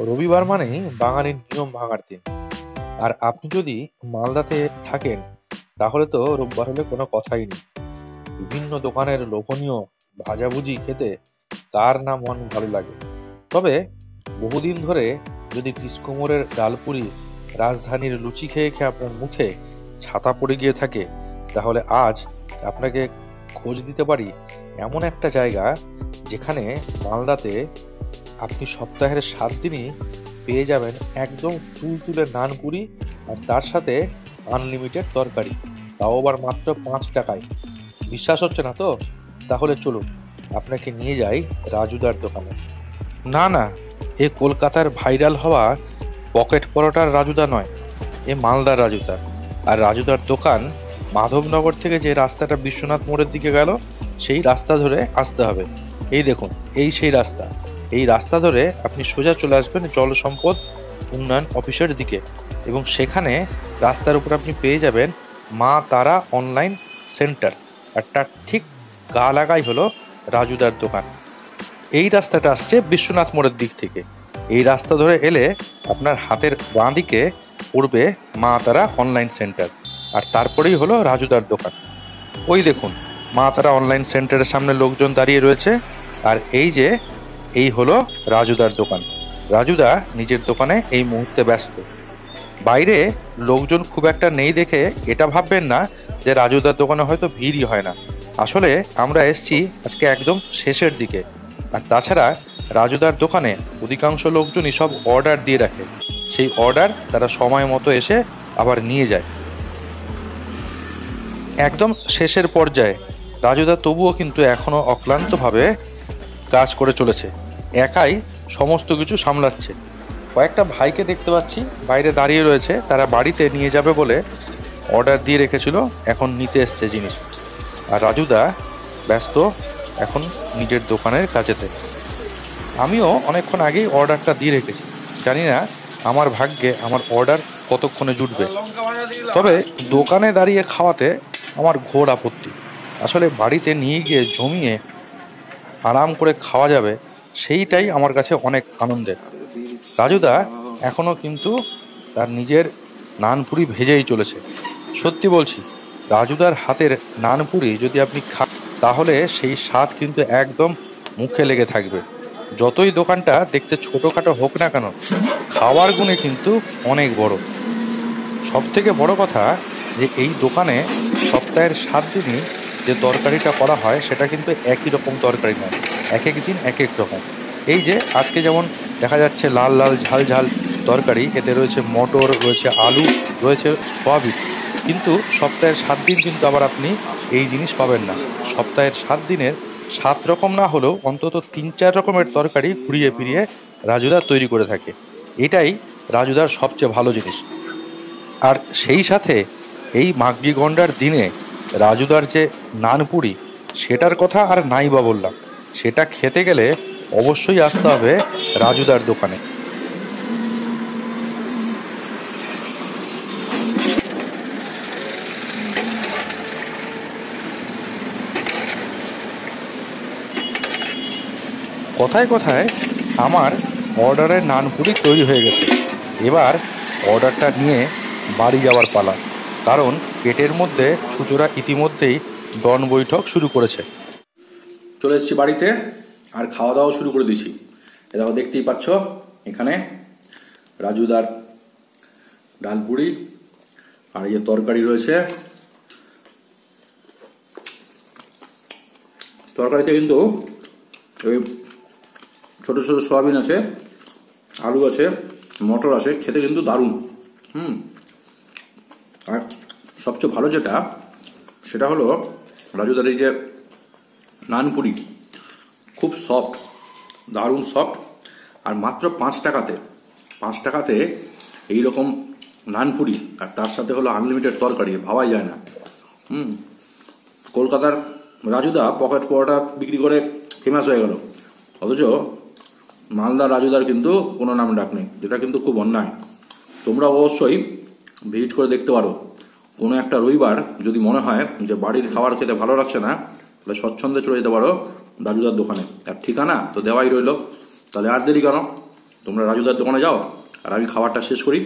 রবিবার মানেই বাঙালির নিয়ম ভাঙার দিন। আর আপনি যদি মালদাতে থাকেন তাহলে তো রোববার হলে কোনো কথাই নেই। বিভিন্ন দোকানের লোভনীয় ভাজাভুজি খেতে কার না মন ভালো লাগে। তবে বহুদিন ধরে যদি টিসকোমোরের ডালপুরি, রাজধানীর লুচি খেয়ে খেয়ে আপনার মুখে ছাতা পড়ে গিয়ে থাকে, তাহলে আজ আপনাকে খোঁজ দিতে পারি এমন একটা জায়গা যেখানে মালদাতে আপনি সপ্তাহের 7 দিনই পেয়ে যাবেন একদম তুলতুলে নানপুরি, আর তার সাথে আনলিমিটেড তরকারি, তাও আবার মাত্র 5 টাকায়। বিশ্বাস হচ্ছে না তো? তাহলে চলুন আপনাকে নিয়ে যাই রাজুদার দোকানে। না না, এ কলকাতার ভাইরাল হওয়া পকেট পরোটার রাজুদা নয়, এ মালদার রাজুদা। আর রাজুদার দোকান মাধবনগর থেকে যে রাস্তাটা বিশ্বনাথ মোড়ের দিকে গেল, সেই রাস্তা ধরে আসতে হবে। এই দেখুন, এই সেই রাস্তা। এই রাস্তা ধরে আপনি সোজা চলে আসবেন জল সম্পদ উন্নয়ন অফিসের দিকে, এবং সেখানে রাস্তার উপর আপনি পেয়ে যাবেন মা তারা অনলাইন সেন্টার। আর তার ঠিক গা লাগাই হলো রাজুদার দোকান। এই রাস্তাটা আসছে বিশ্বনাথ মোড়ের দিক থেকে। এই রাস্তা ধরে এলে আপনার হাতের বাঁ দিকে পড়বে মা তারা অনলাইন সেন্টার, আর তারপরেই হলো রাজুদার দোকান। ওই দেখুন, মা তারা অনলাইন সেন্টারের সামনে লোকজন দাঁড়িয়ে রয়েছে, আর এই হলো রাজুদার দোকান। রাজুদা নিজের দোকানে এই মুহূর্তে ব্যস্ত। বাইরে লোকজন খুব একটা নেই দেখে এটা ভাববেন না যে রাজুদার দোকানে হয়তো ভিড়ই হয় না। আসলে আমরা এসছি আজকে একদম শেষের দিকে। আর তাছাড়া রাজুদার দোকানে অধিকাংশ লোকজনই সব অর্ডার দিয়ে রাখে, সেই অর্ডার তারা সময় মতো এসে আবার নিয়ে যায়। একদম শেষের পর্যায়ে রাজুদা তবুও কিন্তু এখনো অক্লান্তভাবে কাজ করে চলেছে, একাই সমস্ত কিছু সামলাচ্ছে। কয়েকটা ভাইকে দেখতে পাচ্ছি বাইরে দাঁড়িয়ে রয়েছে, তারা বাড়িতে নিয়ে যাবে বলে অর্ডার দিয়ে রেখেছিল, এখন নিতে এসছে জিনিস। আর রাজুদা ব্যস্ত এখন নিজের দোকানের কাজেতে। আমিও অনেকক্ষণ আগেই অর্ডারটা দিয়ে রেখেছি, জানি না আমার ভাগ্যে আমার অর্ডার কতক্ষণে জুটবে। তবে দোকানে দাঁড়িয়ে খাওয়াতে আমার ঘোর আপত্তি। আসলে বাড়িতে নিয়ে গিয়ে জমিয়ে আরাম করে খাওয়া যাবে, সেইটাই আমার কাছে অনেক আনন্দের। রাজুদা এখনও কিন্তু তার নিজের নানপুরি ভেজেই চলেছে। সত্যি বলছি, রাজুদার হাতের নানপুরি যদি আপনি খান তাহলে সেই স্বাদ কিন্তু একদম মুখে লেগে থাকবে। যতই দোকানটা দেখতে ছোটোখাটো হোক না কেন, খাওয়ার গুণে কিন্তু অনেক বড়। সব থেকে বড় কথা যে এই দোকানে সপ্তাহের 7 দিনই যে তরকারিটা করা হয় সেটা কিন্তু একই রকম তরকারি নয়, এক এক দিন এক এক রকম। এই যে আজকে যেমন দেখা যাচ্ছে লাল লাল ঝাল ঝাল তরকারি, এতে রয়েছে মটর, রয়েছে আলু, রয়েছে সয়াবিন। কিন্তু সপ্তাহের 7 দিন কিন্তু আবার আপনি এই জিনিস পাবেন না। সপ্তাহের 7 দিনের 7 রকম না হলেও অন্তত 3-4 রকমের তরকারি ঘুরিয়ে ফিরিয়ে রাজুদা তৈরি করে থাকে। এটাই রাজুদার সবচেয়ে ভালো জিনিস। আর সেই সাথে এই মাঘী গন্ডার দিনে রাজুদার যে নানপুরি, সেটার কথা আর নাই বা বললাম। সেটা খেতে গেলে অবশ্যই আসতে হবে রাজুদার দোকানে। কথায় কথায় আমার অর্ডারের নানপুরি তৈরি হয়ে গেছে। এবার অর্ডারটা নিয়ে বাড়ি যাওয়ার পালা, কারণ পেটের মধ্যে ছুচোরা ইতিমধ্যেই ডন বৈঠক শুরু করেছে। চলে এসেছি বাড়িতে আর খাওয়া দাওয়া শুরু করে দিয়েছি। এটাও দেখতেই পাচ্ছ, এখানে রাজুদার ডালপুরি আর এই যে তরকারি রয়েছে। তরকারিতে কিন্তু ওই ছোট ছোট সয়াবিন আছে, আলু আছে, মটর আছে, খেতে কিন্তু দারুণ। আর সবচেয়ে ভালো যেটা, সেটা হলো রাজুদার এই যে নানপুরি, খুব সফট, দারুণ সফট। আর মাত্র 5 টাকাতে এইরকম নানপুরি, আর তার সাথে হলো আনলিমিটেড তরকারি, ভাবাই যায় না। কলকাতার রাজুদা পকেট পরোটা বিক্রি করে ফেমাস হয়ে গেল, অথচ মালদা রাজুদার কিন্তু কোনো নাম ডাক নেই, যেটা কিন্তু খুব অন্যায়। তোমরা অবশ্যই ভিজিট করে দেখতে পারো। কোনো একটা রবিবার যদি মনে হয় যে বাড়ির খাবার খেতে ভালো লাগছে না, তাহলে স্বচ্ছন্দে চলে যেতে পারো রাজুদার দোকানে। আর ঠিকানা তো দেওয়াই রইল, তাহলে আর দেরি কেন, তোমরা রাজুদার দোকানে যাও, আর আমি খাবারটা শেষ করি।